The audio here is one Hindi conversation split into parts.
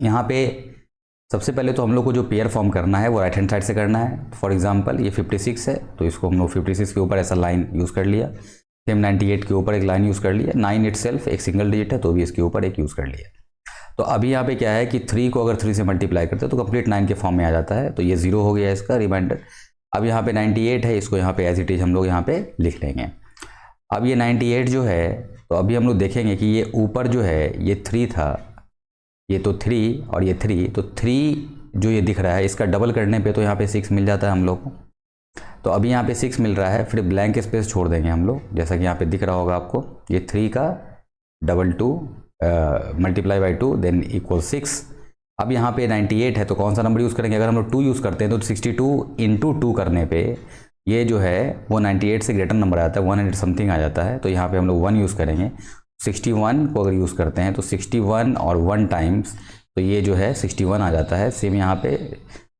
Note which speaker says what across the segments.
Speaker 1: यहाँ पे सबसे पहले तो हम लोग को जो पेयर फॉर्म करना है वो राइट हैंड साइड से करना है। फॉर एग्जांपल ये 56 है तो इसको हम लोग 56 के ऊपर ऐसा लाइन यूज़ कर लिया। सेम 98 के ऊपर एक लाइन यूज़ कर लिया। 9 इटसेल्फ एक सिंगल डिजिट है तो भी इसके ऊपर एक यूज़ कर लिया। तो अभी यहाँ पे क्या है कि 3 को अगर 3 से मल्टीप्लाई करते हैं तो कंप्लीट 9 के फॉर्म में आ जाता है। तो ये 0 हो गया इसका रिमाइंडर। अब यहाँ पे 98 है, इसको यहाँ पे एज इट इज हम लोग यहाँ पे लिख लेंगे। अब ये 98 जो है तो अभी हम लोग देखेंगे कि ये ऊपर जो है ये 3 था, ये तो 3 और ये 3, तो 3 जो ये दिख रहा है इसका डबल करने पे तो यहाँ पे 6 मिल जाता है हम लोग को। तो अभी यहाँ पे 6 मिल रहा है, फिर ब्लैंक स्पेस छोड़ देंगे हम लोग, जैसा कि यहाँ पे दिख रहा होगा आपको। ये 3 का double 2 multiply by 2 than equal 6। अब यहाँ पे 98 है तो कौन सा नंबर यूज़ करेंगे? अगर हम लोग 2 यूज़ करते हैं तो 62 इंटू 2 करने पे ये जो है वो 98 से ग्रेटर नंबर आता है, 100 समथिंग आ जाता है। तो यहाँ पे हम लोग 1 यूज़ करेंगे। 61 को अगर यूज़ करते हैं तो 61 और 1 टाइम्स तो ये जो है 61 आ जाता है। सेम यहाँ पे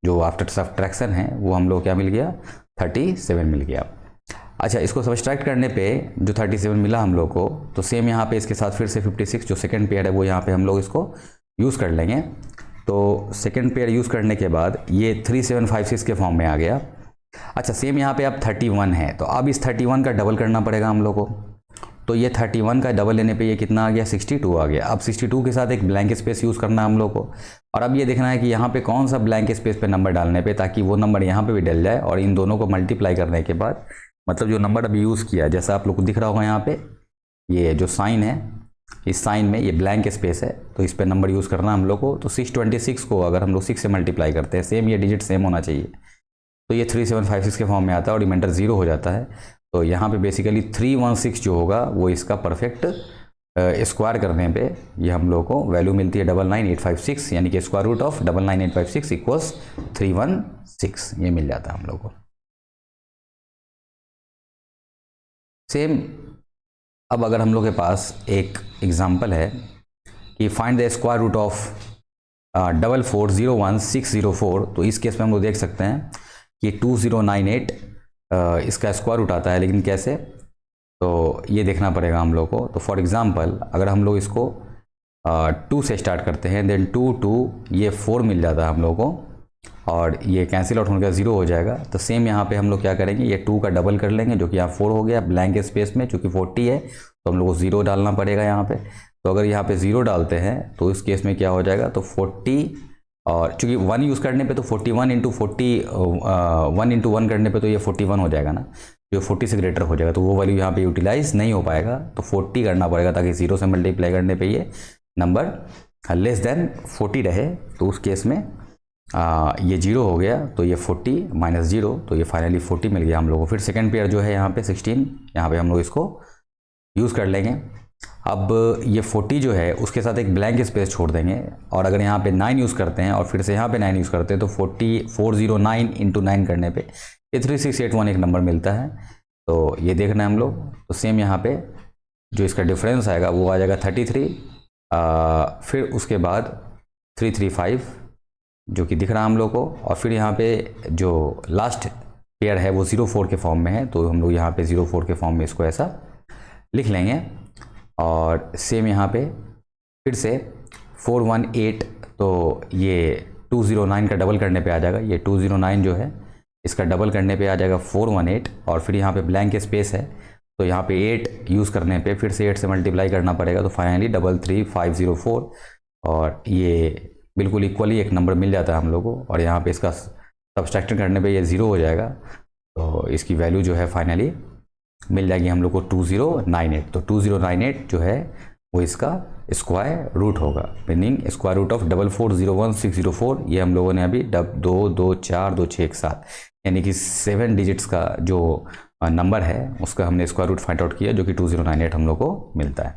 Speaker 1: जो आफ्टर सब्ट्रैक्शन है वो हम लोग क्या मिल गया? 37 मिल गया। अच्छा, इसको सब्ट्रैक्ट करने पे जो 37 मिला हम लोग को, तो सेम यहाँ पे इसके साथ फिर से 56 जो सेकंड पेयर है वो यहाँ पे हम लोग इसको यूज़ कर लेंगे। तो सेकंड पेयर यूज़ करने के बाद ये 3756 के फॉर्म में आ गया। अच्छा, सेम यहाँ पे अब 31 है तो अब इस 31 का डबल करना पड़ेगा हम लोग को। तो ये 31 का डबल लेने पे ये कितना आ गया? 62 आ गया। अब 62 के साथ एक ब्लैंक स्पेस यूज़ करना है हम लोग को, और अब ये देखना है कि यहाँ पे कौन सा ब्लैंक स्पेस पे नंबर डालने पे ताकि वो नंबर यहाँ पे भी डल जाए। और इन दोनों को मल्टीप्लाई करने के बाद मतलब जो नंबर अभी यूज़ किया जैसा आप लोग को दिख रहा होगा यहाँ पे, ये जो साइन है इस साइन में ये ब्लैंक स्पेस है तो इस पर नंबर यूज़ करना हम लोग को। तो 626 को अगर हम लोग 6 से मल्टीप्लाई करते हैं, सेम ये डिजिट सेम होना चाहिए, तो ये 3756 के फॉर्म में आता है और रिमाइंडर 0 हो जाता है। तो यहाँ पे बेसिकली 316 जो होगा वो इसका परफेक्ट स्क्वायर करने पे ये हम लोग को वैल्यू मिलती है 99856, यानी कि स्क्वायर रूट ऑफ 99856 इक्वल्स 316, ये मिल जाता है हम लोग को। सेम अब अगर हम लोग के पास एक एग्जांपल है कि find the square root of 4401604, तो इस केस में हम लोग देख सकते हैं कि 2098 इसका स्क्वायर रूट आता है, लेकिन कैसे? तो ये देखना पड़ेगा हम लोग को। तो फॉर एग्जांपल अगर हम लोग इसको 2 से स्टार्ट करते हैं देन 2 ये 4 मिल जाता है हम लोग को, और ये कैंसिल आउट होने का 0 हो जाएगा। तो सेम यहाँ पे हम लोग क्या करेंगे, ये 2 का डबल कर लेंगे जो कि यहाँ 4 हो गया। ब्लैंक स्पेस में चूँकि 40 है तो हम लोग को 0 डालना पड़ेगा यहाँ पे। तो अगर यहाँ पे 0 डालते हैं तो इस केस में क्या हो जाएगा? तो 40 और चूँकि 1 यूज़ करने पे तो 41 इंटू 40 1 इंटू 1 करने पे तो ये 41 हो जाएगा ना, जो 40 से ग्रेटर हो जाएगा तो वो वैल्यू यहाँ पे यूटिलाइज नहीं हो पाएगा। तो 40 करना पड़ेगा ताकि 0 से मल्टीप्लाई करने पे ये नंबर लेस देन 40 रहे। तो उस केस में ये 0 हो गया तो ये 40 माइनस 0 तो ये फाइनली 40 मिल गया हम लोग को। फिर सेकेंड पेयर जो है यहाँ पे 16, यहाँ पे हम लोग इसको यूज़ कर लेंगे। अब ये 40 जो है उसके साथ एक ब्लैंक स्पेस छोड़ देंगे, और अगर यहाँ पे 9 यूज़ करते हैं और फिर से यहाँ पे 9 यूज़ करते हैं तो 409 इंटू 9 करने पे ये 3681 एक नंबर मिलता है। तो ये देखना है हम लोग। तो सेम यहाँ पे जो इसका डिफरेंस आएगा वो आ जाएगा 33, फिर उसके बाद 335 जो कि दिख रहा है हम लोग को, और फिर यहाँ पे जो लास्ट पेयर है वो 04 के फॉर्म में है तो हम लोग यहाँ पे 04 के फॉर्म में इसको ऐसा लिख लेंगे। और सेम यहाँ पे फिर से 418 तो ये 209 का डबल करने पे आ जाएगा। ये 209 जो है इसका डबल करने पे आ जाएगा 418, और फिर यहाँ पे ब्लैंक स्पेस है तो यहाँ पे 8 यूज़ करने पे फिर से 8 से मल्टीप्लाई करना पड़ेगा तो फाइनली 33504, और ये बिल्कुल इक्वली एक नंबर मिल जाता है हम लोग को। और यहाँ पे इसका सब्सट्रैक्शन करने पे ये 0 हो जाएगा तो इसकी वैल्यू जो है फाइनली मिल जाएगी हम लोग को 2098। तो 2098 जो है वो इसका स्क्वायर रूट होगा, मीनिंग स्क्वायर रूट ऑफ 4401604। ये हम लोगों ने अभी 2 2 4 2 6 7 यानी कि 7 डिजिट्स का जो नंबर है उसका हमने स्क्वायर रूट फाइंड आउट किया जो कि 2098 हम लोग को मिलता है।